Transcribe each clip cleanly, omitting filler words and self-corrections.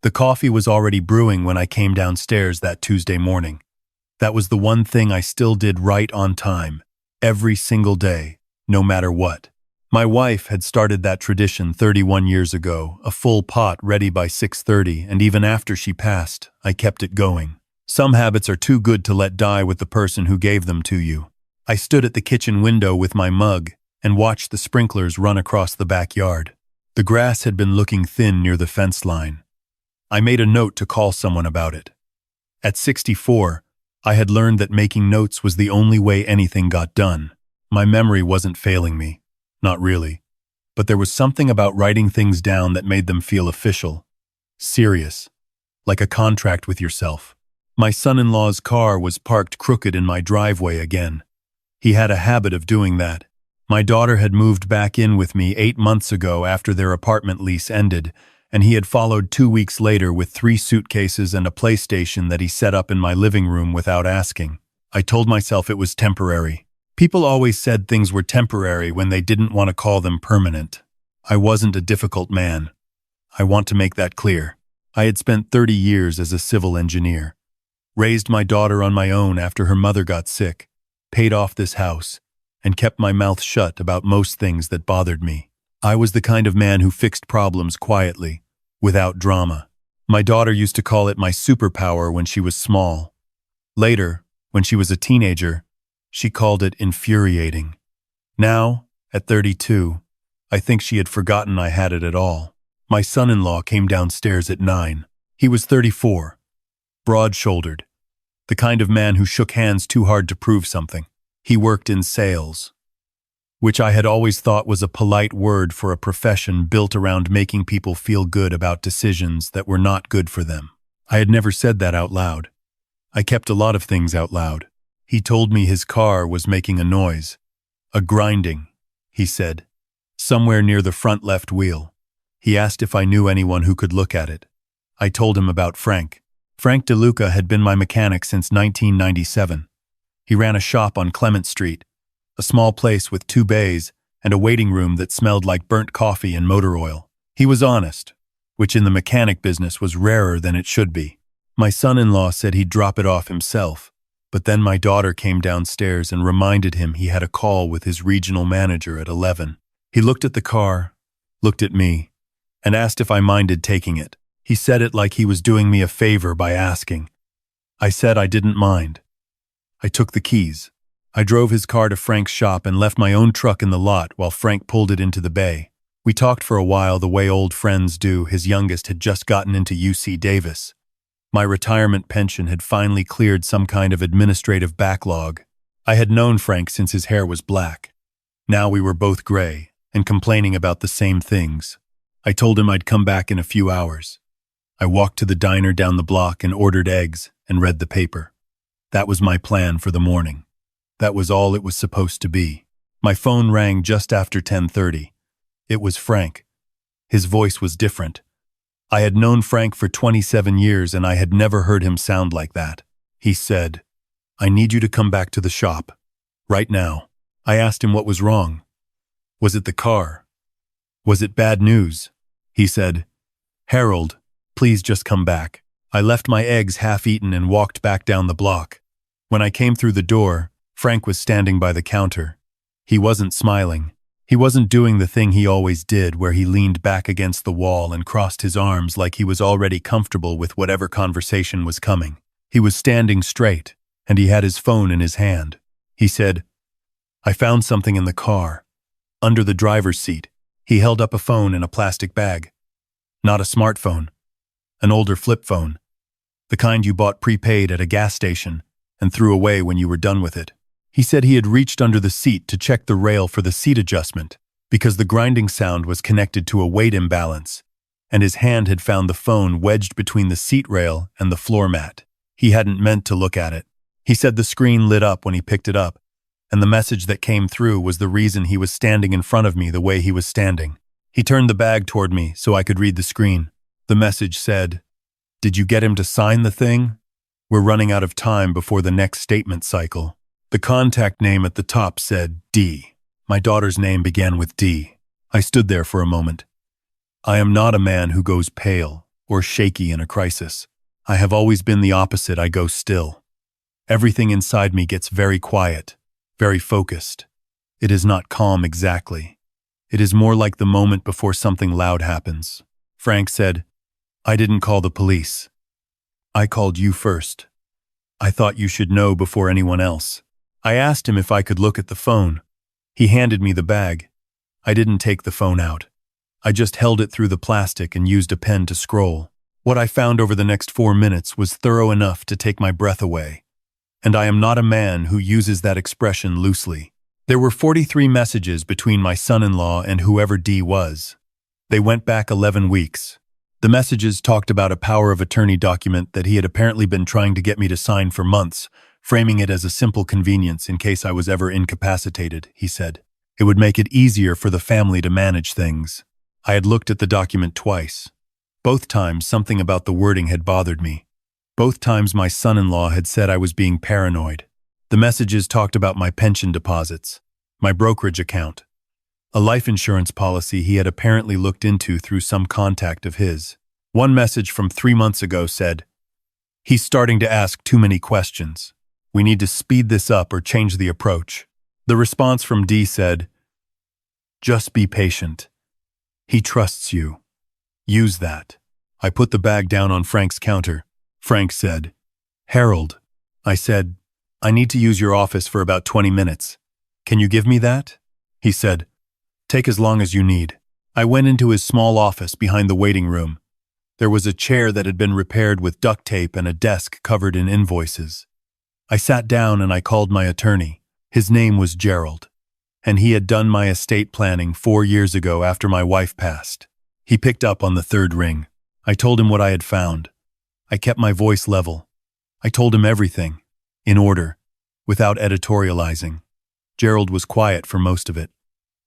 The coffee was already brewing when I came downstairs that Tuesday morning. That was the one thing I still did right on time, every single day, no matter what. My wife had started that tradition 31 years ago, a full pot ready by 6:30, and even after she passed, I kept it going. Some habits are too good to let die with the person who gave them to you. I stood at the kitchen window with my mug and watched the sprinklers run across the backyard. The grass had been looking thin near the fence line. I made a note to call someone about it. At 64, I had learned that making notes was the only way anything got done. My memory wasn't failing me. Not really. But there was something about writing things down that made them feel official, serious, like a contract with yourself. My son-in-law's car was parked crooked in my driveway again. He had a habit of doing that. My daughter had moved back in with me 8 months ago after their apartment lease ended, and he had followed 2 weeks later with 3 suitcases and a PlayStation that he set up in my living room without asking. I told myself it was temporary. People always said things were temporary when they didn't want to call them permanent. I wasn't a difficult man. I want to make that clear. I had spent 30 years as a civil engineer, raised my daughter on my own after her mother got sick, paid off this house, and kept my mouth shut about most things that bothered me. I was the kind of man who fixed problems quietly, without drama. My daughter used to call it my superpower when she was small. Later, when she was a teenager, she called it infuriating. Now, at 32, I think she had forgotten I had it at all. My son-in-law came downstairs at 9. He was 34, broad-shouldered, the kind of man who shook hands too hard to prove something. He worked in sales, which I had always thought was a polite word for a profession built around making people feel good about decisions that were not good for them. I had never said that out loud. I kept a lot of things out loud. He told me his car was making a noise. A grinding, he said, somewhere near the front left wheel. He asked if I knew anyone who could look at it. I told him about Frank. Frank DeLuca had been my mechanic since 1997. He ran a shop on Clement Street, a small place with 2 bays and a waiting room that smelled like burnt coffee and motor oil. He was honest, which in the mechanic business was rarer than it should be. My son-in-law said he'd drop it off himself, but then my daughter came downstairs and reminded him he had a call with his regional manager at 11. He looked at the car, looked at me, and asked if I minded taking it. He said it like he was doing me a favor by asking. I said I didn't mind. I took the keys. I drove his car to Frank's shop and left my own truck in the lot while Frank pulled it into the bay. We talked for a while the way old friends do. His youngest had just gotten into UC Davis. My retirement pension had finally cleared some kind of administrative backlog. I had known Frank since his hair was black. Now we were both gray and complaining about the same things. I told him I'd come back in a few hours. I walked to the diner down the block and ordered eggs and read the paper. That was my plan for the morning. That was all it was supposed to be. My phone rang just after 10:30. It was Frank. His voice was different. I had known Frank for 27 years and I had never heard him sound like that. He said, "I need you to come back to the shop. Right now." I asked him what was wrong. Was it the car? Was it bad news? He said, "Harold, please just come back." I left my eggs half-eaten and walked back down the block. When I came through the door, Frank was standing by the counter. He wasn't smiling. He wasn't doing the thing he always did where he leaned back against the wall and crossed his arms like he was already comfortable with whatever conversation was coming. He was standing straight, and he had his phone in his hand. He said, "I found something in the car, under the driver's seat." He held up a phone in a plastic bag. Not a smartphone, an older flip phone, the kind you bought prepaid at a gas station and threw away when you were done with it. He said he had reached under the seat to check the rail for the seat adjustment because the grinding sound was connected to a weight imbalance, and his hand had found the phone wedged between the seat rail and the floor mat. He hadn't meant to look at it. He said the screen lit up when he picked it up, and the message that came through was the reason he was standing in front of me the way he was standing. He turned the bag toward me so I could read the screen. The message said, "Did you get him to sign the thing? We're running out of time before the next statement cycle." The contact name at the top said D. My daughter's name began with D. I stood there for a moment. I am not a man who goes pale. or shaky in a crisis. I have always been the opposite. I go still. Everything inside me gets very quiet, very focused. It is not calm exactly. It is more like the moment before something loud happens. Frank said, "I didn't call the police. I called you first. I thought you should know before anyone else." I asked him if I could look at the phone. He handed me the bag. I didn't take the phone out. I just held it through the plastic and used a pen to scroll. What I found over the next 4 minutes was thorough enough to take my breath away. And I am not a man who uses that expression loosely. There were 43 messages between my son-in-law and whoever D was. They went back 11 weeks. The messages talked about a power of attorney document that he had apparently been trying to get me to sign for months, framing it as a simple convenience in case I was ever incapacitated, he said. It would make it easier for the family to manage things. I had looked at the document twice. Both times something about the wording had bothered me. Both times my son-in-law had said I was being paranoid. The messages talked about my pension deposits, my brokerage account, a life insurance policy he had apparently looked into through some contact of his. One message from 3 months ago said, "He's starting to ask too many questions. We need to speed this up or change the approach." The response from D said, "Just be patient. He trusts you. Use that." I put the bag down on Frank's counter. Frank said, "Harold," I said, "I need to use your office for about 20 minutes. Can you give me that?" He said, "Take as long as you need." I went into his small office behind the waiting room. There was a chair that had been repaired with duct tape and a desk covered in invoices. I sat down and I called my attorney. His name was Gerald, and he had done my estate planning 4 years ago after my wife passed. He picked up on the third ring. I told him what I had found. I kept my voice level. I told him everything, in order, without editorializing. Gerald was quiet for most of it.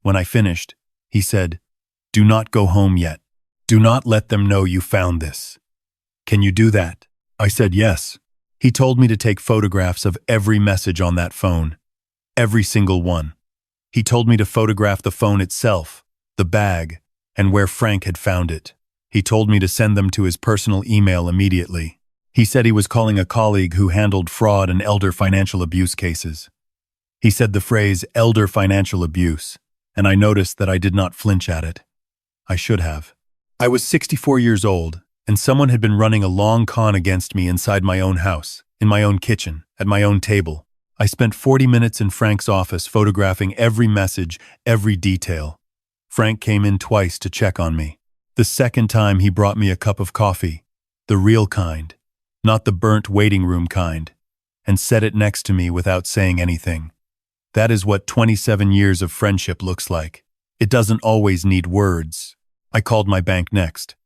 When I finished, he said, "Do not go home yet. Do not let them know you found this. Can you do that?" I said yes. He told me to take photographs of every message on that phone, every single one. He told me to photograph the phone itself, the bag, and where Frank had found it. He told me to send them to his personal email immediately. He said he was calling a colleague who handled fraud and elder financial abuse cases. He said the phrase elder financial abuse, and I noticed that I did not flinch at it. I should have. I was 64 years old, and someone had been running a long con against me inside my own house, in my own kitchen, at my own table. I spent 40 minutes in Frank's office photographing every message, every detail. Frank came in twice to check on me. The second time he brought me a cup of coffee, the real kind, not the burnt waiting room kind, and set it next to me without saying anything. That is what 27 years of friendship looks like. It doesn't always need words. I called my bank next.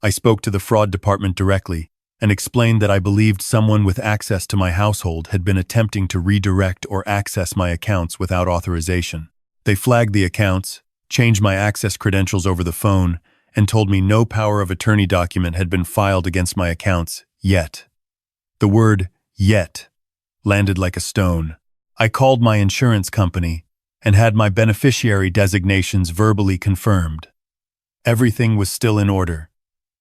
I spoke to the fraud department directly and explained that I believed someone with access to my household had been attempting to redirect or access my accounts without authorization. They flagged the accounts, changed my access credentials over the phone, and told me no power of attorney document had been filed against my accounts yet. The word yet landed like a stone. I called my insurance company and had my beneficiary designations verbally confirmed. Everything was still in order,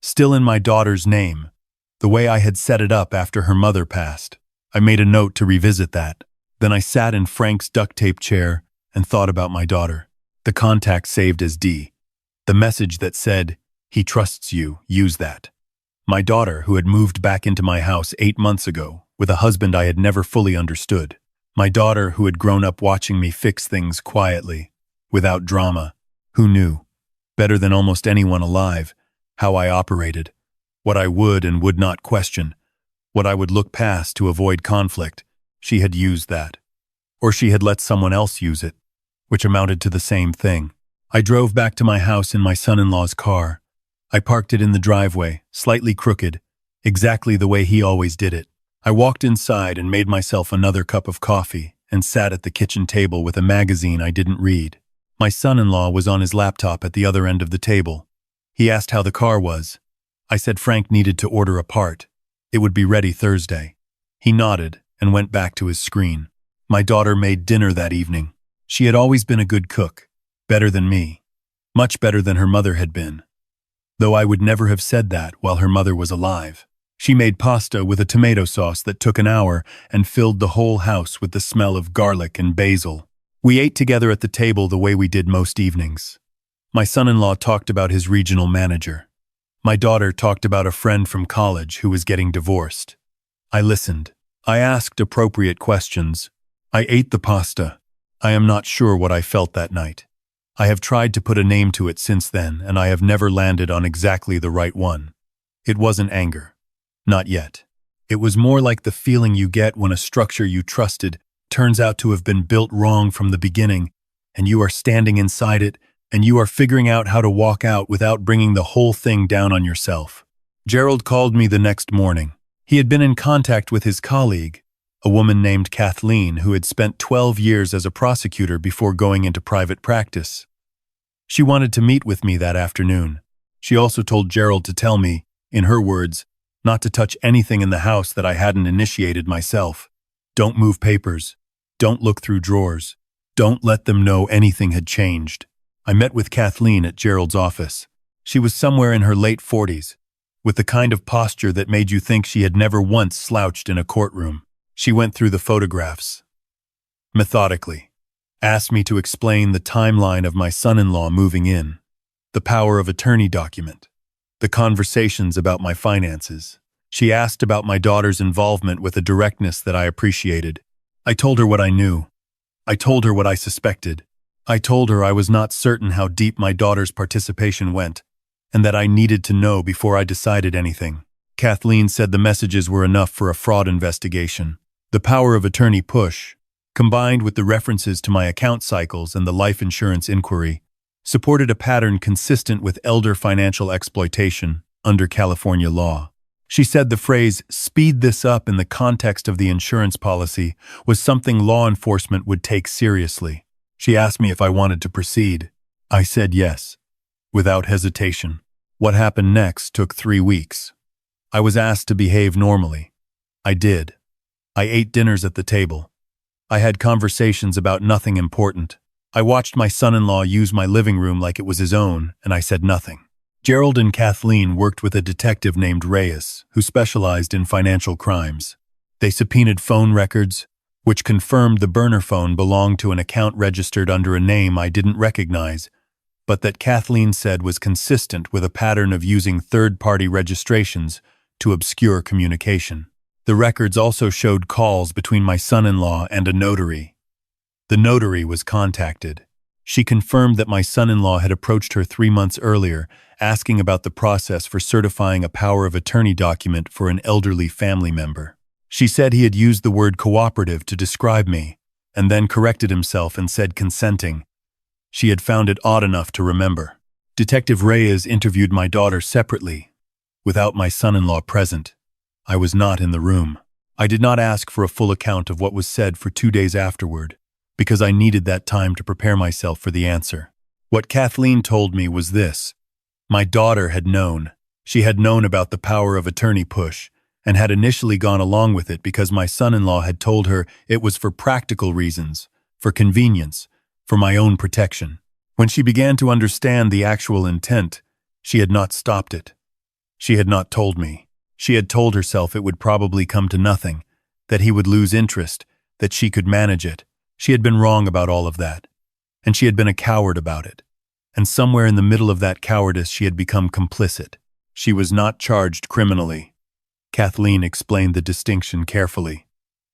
still in my daughter's name, the way I had set it up after her mother passed. I made a note to revisit that. Then I sat in Frank's duct tape chair and thought about my daughter. The contact saved as D. The message that said, "He trusts you, use that." My daughter, who had moved back into my house 8 months ago, with a husband I had never fully understood. My daughter, who had grown up watching me fix things quietly, without drama, who knew, better than almost anyone alive, how I operated, what I would and would not question, what I would look past to avoid conflict. She had used that. Or she had let someone else use it, which amounted to the same thing. I drove back to my house in my son-in-law's car. I parked it in the driveway, slightly crooked, exactly the way he always did it. I walked inside and made myself another cup of coffee and sat at the kitchen table with a magazine I didn't read. My son-in-law was on his laptop at the other end of the table. He asked how the car was. I said Frank needed to order a part. It would be ready Thursday. He nodded and went back to his screen. My daughter made dinner that evening. She had always been a good cook, better than me, much better than her mother had been. though I would never have said that while her mother was alive. She made pasta with a tomato sauce that took an hour and filled the whole house with the smell of garlic and basil. We ate together at the table the way we did most evenings. My son-in-law talked about his regional manager. My daughter talked about a friend from college who was getting divorced. I listened. I asked appropriate questions. I ate the pasta. I am not sure what I felt that night. I have tried to put a name to it since then, and I have never landed on exactly the right one. It wasn't anger. Not yet. It was more like the feeling you get when a structure you trusted turns out to have been built wrong from the beginning, and you are standing inside it, and you are figuring out how to walk out without bringing the whole thing down on yourself. Gerald called me the next morning. He had been in contact with his colleague, a woman named Kathleen who had spent 12 years as a prosecutor before going into private practice. She wanted to meet with me that afternoon. She also told Gerald to tell me, in her words, not to touch anything in the house that I hadn't initiated myself. Don't move papers. Don't look through drawers. Don't let them know anything had changed. I met with Kathleen at Gerald's office. She was somewhere in her late 40s, with the kind of posture that made you think she had never once slouched in a courtroom. She went through the photographs methodically, asked me to explain the timeline of my son-in-law moving in, the power of attorney document, the conversations about my finances. She asked about my daughter's involvement with a directness that I appreciated. I told her what I knew. I told her what I suspected. I told her I was not certain how deep my daughter's participation went, and that I needed to know before I decided anything. Kathleen said the messages were enough for a fraud investigation. The power of attorney push, combined with the references to my account cycles and the life insurance inquiry, supported a pattern consistent with elder financial exploitation under California law. She said the phrase, "speed this up" in the context of the insurance policy was something law enforcement would take seriously. She asked me if I wanted to proceed. I said yes, without hesitation. What happened next took 3 weeks. I was asked to behave normally. I did. I ate dinners at the table. I had conversations about nothing important. I watched my son-in-law use my living room like it was his own, and I said nothing. Gerald and Kathleen worked with a detective named Reyes, who specialized in financial crimes. They subpoenaed phone records, which confirmed the burner phone belonged to an account registered under a name I didn't recognize, but that Kathleen said was consistent with a pattern of using third-party registrations to obscure communication. The records also showed calls between my son-in-law and a notary. The notary was contacted. She confirmed that my son-in-law had approached her 3 months earlier, asking about the process for certifying a power of attorney document for an elderly family member. She said he had used the word cooperative to describe me, and then corrected himself and said consenting. She had found it odd enough to remember. Detective Reyes interviewed my daughter separately, without my son-in-law present. I was not in the room. I did not ask for a full account of what was said for 2 days afterward, because I needed that time to prepare myself for the answer. What Kathleen told me was this. My daughter had known. She had known about the power of attorney push, and had initially gone along with it because my son-in-law had told her it was for practical reasons, for convenience, for my own protection. When she began to understand the actual intent, she had not stopped it. She had not told me. She had told herself it would probably come to nothing, that he would lose interest, that she could manage it. She had been wrong about all of that, and she had been a coward about it. And somewhere in the middle of that cowardice she had become complicit. She was not charged criminally. Kathleen explained the distinction carefully.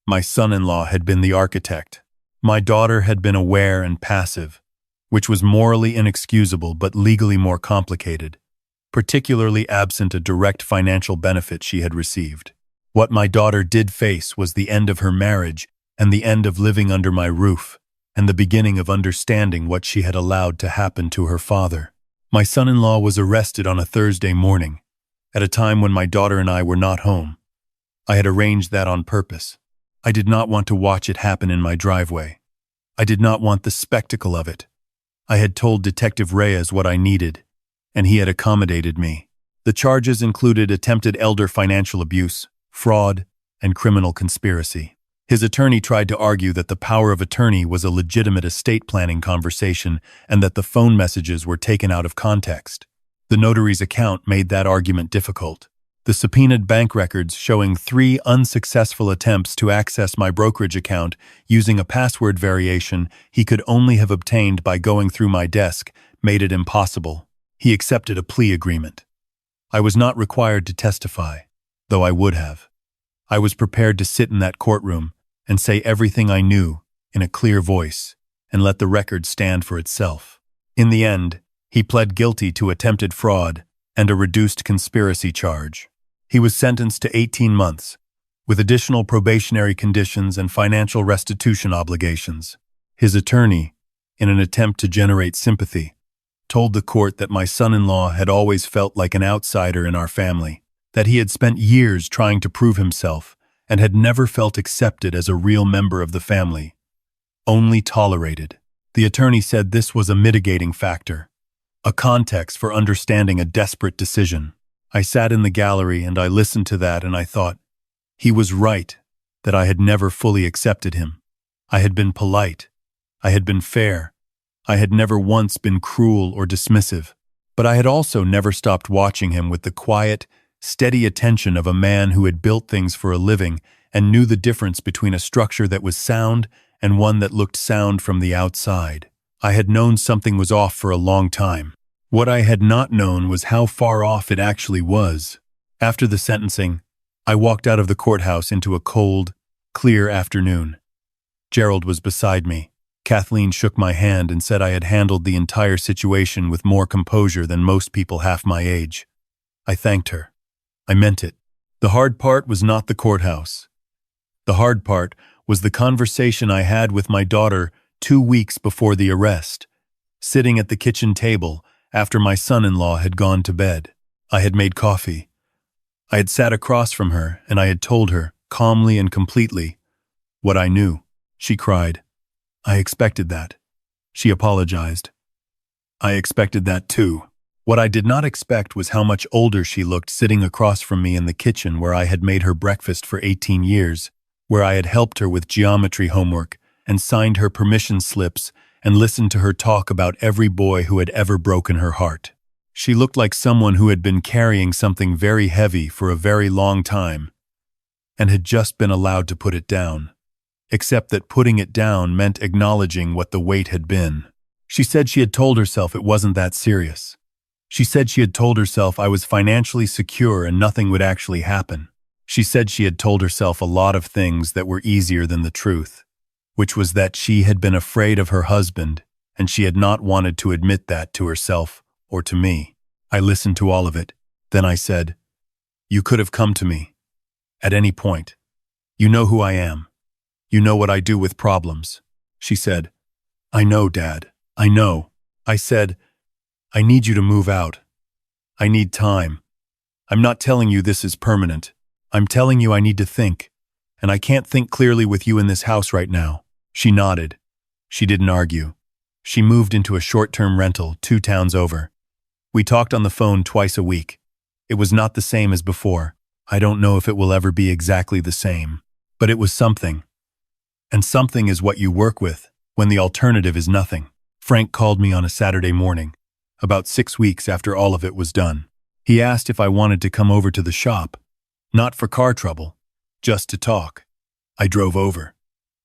My son-in-law had been the architect. My daughter had been aware and passive, which was morally inexcusable but legally more complicated, particularly absent a direct financial benefit she had received. What my daughter did face was the end of her marriage and the end of living under my roof, and the beginning of understanding what she had allowed to happen to her father. My son-in-law was arrested on a Thursday morning, at a time when my daughter and I were not home. I had arranged that on purpose. I did not want to watch it happen in my driveway. I did not want the spectacle of it. I had told Detective Reyes what I needed, and he had accommodated me. The charges included attempted elder financial abuse, fraud, and criminal conspiracy. His attorney tried to argue that the power of attorney was a legitimate estate planning conversation and that the phone messages were taken out of context. The notary's account made that argument difficult. The subpoenaed bank records showing 3 unsuccessful attempts to access my brokerage account using a password variation he could only have obtained by going through my desk made it impossible. He accepted a plea agreement. I was not required to testify, though I would have. I was prepared to sit in that courtroom and say everything I knew in a clear voice and let the record stand for itself. In the end, he pled guilty to attempted fraud and a reduced conspiracy charge. He was sentenced to 18 months, with additional probationary conditions and financial restitution obligations. His attorney, in an attempt to generate sympathy, told the court that my son-in-law had always felt like an outsider in our family, that he had spent years trying to prove himself and had never felt accepted as a real member of the family, only tolerated. The attorney said this was a mitigating factor, a context for understanding a desperate decision. I sat in the gallery and I listened to that and I thought, he was right, that I had never fully accepted him. I had been polite. I had been fair. I had never once been cruel or dismissive. But I had also never stopped watching him with the quiet, steady attention of a man who had built things for a living and knew the difference between a structure that was sound and one that looked sound from the outside. I had known something was off for a long time. What I had not known was how far off it actually was. After the sentencing, I walked out of the courthouse into a cold, clear afternoon. Gerald was beside me. Kathleen shook my hand and said I had handled the entire situation with more composure than most people half my age. I thanked her. I meant it. The hard part was not the courthouse. The hard part was the conversation I had with my daughter 2 weeks before the arrest, sitting at the kitchen table after my son-in-law had gone to bed. I had made coffee. I had sat across from her and I had told her, calmly and completely, what I knew. She cried. I expected that. She apologized. I expected that too. What I did not expect was how much older she looked sitting across from me in the kitchen where I had made her breakfast for 18 years, where I had helped her with geometry homework and signed her permission slips and listened to her talk about every boy who had ever broken her heart. She looked like someone who had been carrying something very heavy for a very long time and had just been allowed to put it down, except that putting it down meant acknowledging what the weight had been. She said she had told herself it wasn't that serious. She said she had told herself I was financially secure and nothing would actually happen. She said she had told herself a lot of things that were easier than the truth, which was that she had been afraid of her husband and she had not wanted to admit that to herself or to me. I listened to all of it. Then I said, "You could have come to me. At any point. You know who I am. You know what I do with problems." She said, "I know, Dad. I know." I said, "I need you to move out. I need time. I'm not telling you this is permanent. I'm telling you I need to think, and I can't think clearly with you in this house right now." She nodded. She didn't argue. She moved into a short-term rental 2 towns over. We talked on the phone twice a week. It was not the same as before. I don't know if it will ever be exactly the same, but it was something. And something is what you work with when the alternative is nothing. Frank called me on a Saturday morning, about 6 weeks after all of it was done. He asked if I wanted to come over to the shop, not for car trouble, just to talk. I drove over.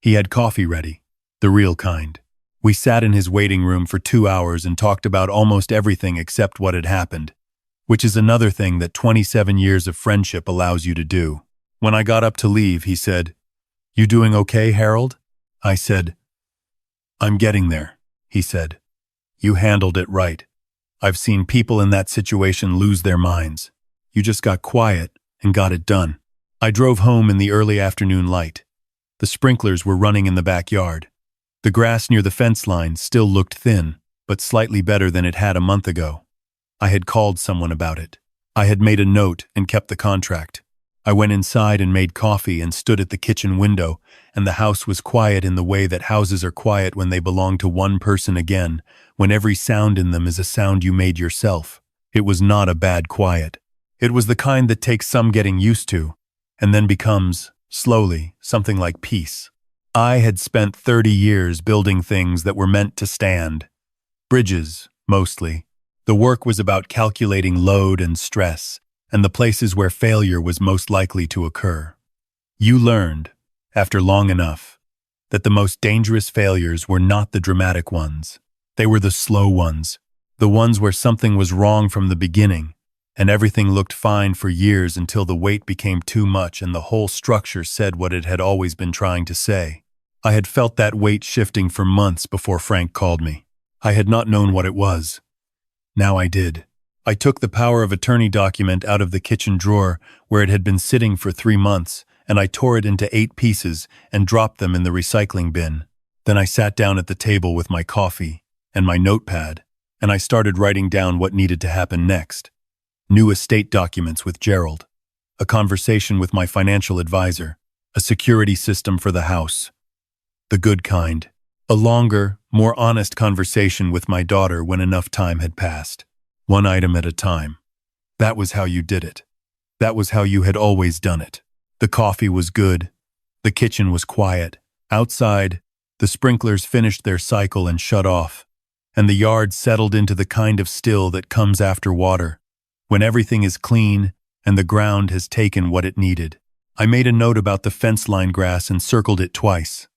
He had coffee ready, the real kind. We sat in his waiting room for 2 hours and talked about almost everything except what had happened, which is another thing that 27 years of friendship allows you to do. When I got up to leave, he said, "You doing okay, Harold?" I said, "I'm getting there," he said. "You handled it right. I've seen people in that situation lose their minds. You just got quiet and got it done." I drove home in the early afternoon light. The sprinklers were running in the backyard. The grass near the fence line still looked thin, but slightly better than it had a month ago. I had called someone about it. I had made a note and kept the contract. I went inside and made coffee and stood at the kitchen window, and the house was quiet in the way that houses are quiet when they belong to one person again, when every sound in them is a sound you made yourself. It was not a bad quiet. It was the kind that takes some getting used to, and then becomes, slowly, something like peace. I had spent 30 years building things that were meant to stand. Bridges, mostly, The work was about calculating load and stress, and the places where failure was most likely to occur. You learned, after long enough, that the most dangerous failures were not the dramatic ones. They were the slow ones, the ones where something was wrong from the beginning, and everything looked fine for years until the weight became too much and the whole structure said what it had always been trying to say. I had felt that weight shifting for months before Frank called me. I had not known what it was. Now I did. I took the power of attorney document out of the kitchen drawer where it had been sitting for 3 months, and I tore it into 8 pieces and dropped them in the recycling bin. Then I sat down at the table with my coffee and my notepad, and I started writing down what needed to happen next. New estate documents with Gerald, a conversation with my financial advisor, a security system for the house. The good kind. A longer, more honest conversation with my daughter when enough time had passed. One item at a time. That was how you did it. That was how you had always done it. The coffee was good. The kitchen was quiet. Outside, the sprinklers finished their cycle and shut off, and the yard settled into the kind of still that comes after water, when everything is clean and the ground has taken what it needed. I made a note about the fence line grass and circled it twice.